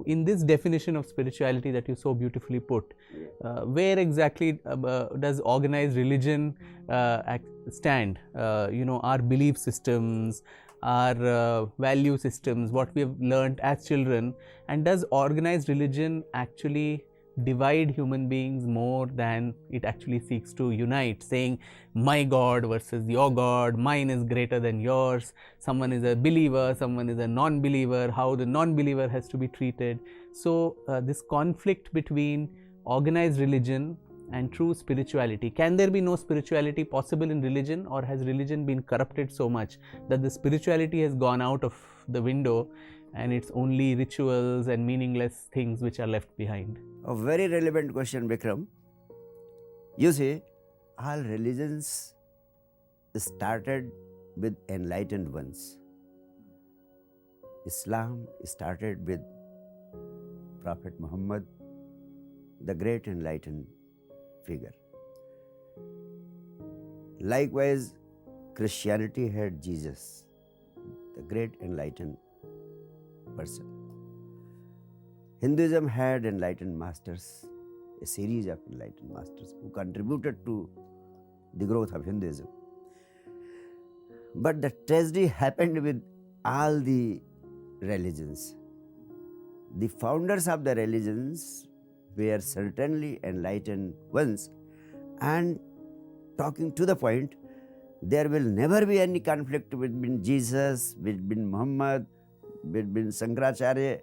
in this definition of spirituality that you so beautifully put, where exactly does organized religion stand? Our belief systems, our value systems, what we have learned as children, and does organized religion actually divide human beings more than it actually seeks to unite, saying my God versus your God, mine is greater than yours, someone is a believer, someone is a non-believer, how the non-believer has to be treated. So this conflict between organized religion and true spirituality, can there be no spirituality possible in religion, or has religion been corrupted so much that the spirituality has gone out of the window and it's only rituals and meaningless things which are left behind? A very relevant question, Vikram. You see, all religions started with enlightened ones. Islam started with Prophet Muhammad, the great enlightened figure. Likewise, Christianity had Jesus, the great enlightened person. Hinduism had enlightened masters, a series of enlightened masters who contributed to the growth of Hinduism. But the tragedy happened with all the religions. The founders of the religions were certainly enlightened ones, and talking to the point, there will never be any conflict between Jesus, between Muhammad, between Shankaracharya,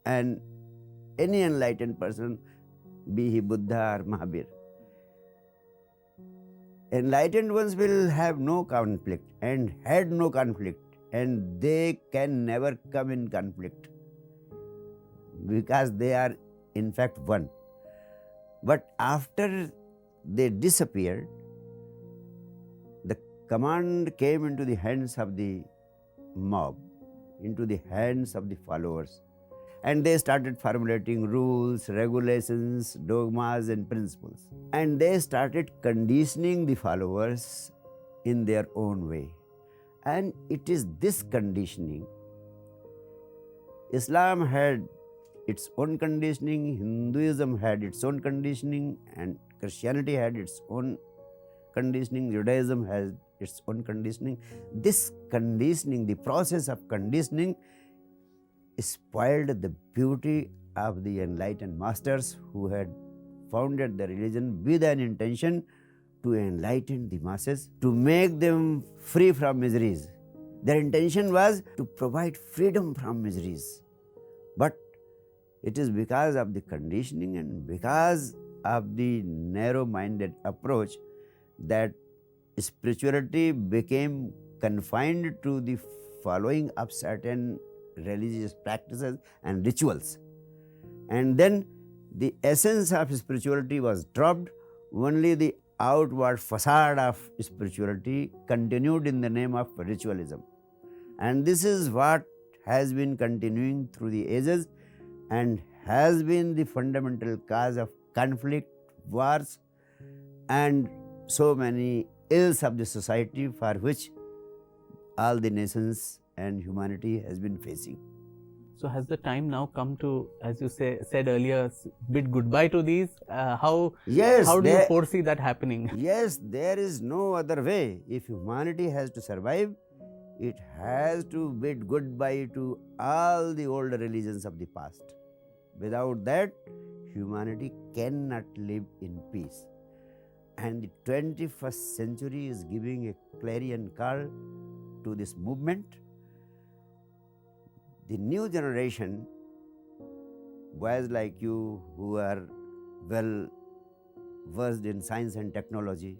and any enlightened person, be he Buddha or Mahavir. Enlightened ones will have no conflict and had no conflict, and they can never come in conflict because they are in fact one. But after they disappeared, the command came into the hands of the mob, into the hands of the followers, and they started formulating rules, regulations, dogmas and principles. And they started conditioning the followers in their own way. And it is this conditioning. Islam had its own conditioning, Hinduism had its own conditioning, and Christianity had its own conditioning, Judaism has its own conditioning. This conditioning, the process of conditioning, spoiled the beauty of the enlightened masters who had founded the religion with an intention to enlighten the masses, to make them free from miseries. Their intention was to provide freedom from miseries. But it is because of the conditioning and because of the narrow-minded approach that spirituality became confined to the following of certain religious practices and rituals. And then the essence of spirituality was dropped, only the outward facade of spirituality continued in the name of ritualism. And this is what has been continuing through the ages and has been the fundamental cause of conflict, wars, and so many ills of the society for which all the nations and humanity has been facing. So has the time now come to, as you said earlier, bid goodbye to these? How do you foresee that happening? Yes, there is no other way. If humanity has to survive, it has to bid goodbye to all the old religions of the past. Without that, humanity cannot live in peace. And the 21st century is giving a clarion call to this movement. The new generation, boys like you who are well versed in science and technology,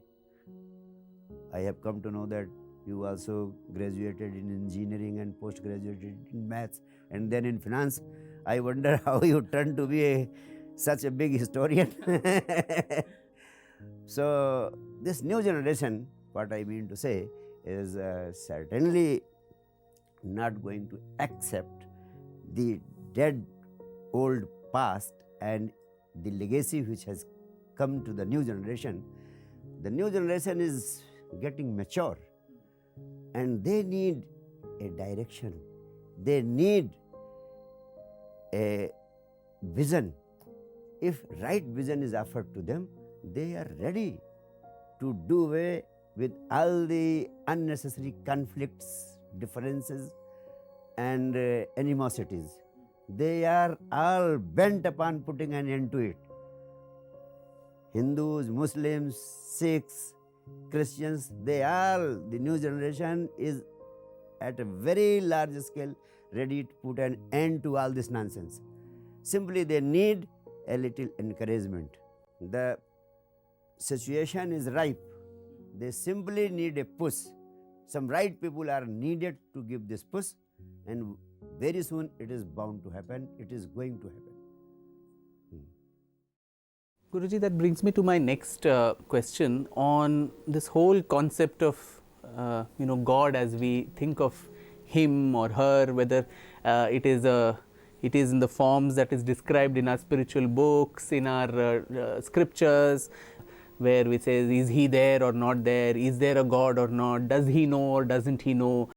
I have come to know that you also graduated in engineering and post-graduated in maths and then in finance. I wonder how you turned to be such a big historian. So this new generation, what I mean to say, is certainly not going to accept the dead old past and the legacy which has come to the new generation. The new generation is getting mature and they need a direction. They need a vision, if right vision is offered to them, they are ready to do away with all the unnecessary conflicts, differences, and animosities. They are all bent upon putting an end to it. Hindus, Muslims, Sikhs, Christians, they all, the new generation is at a very large scale ready to put an end to all this nonsense. Simply they need a little encouragement. The situation is ripe. They simply need a push. Some right people are needed to give this push, and very soon it is bound to happen. It is going to happen. Guruji, that brings me to my next question on this whole concept of God as we think of him or her, whether it is in the forms that is described in our spiritual books, in our scriptures, where we say, is he there or not there? Is there a God or not? Does he know or doesn't he know?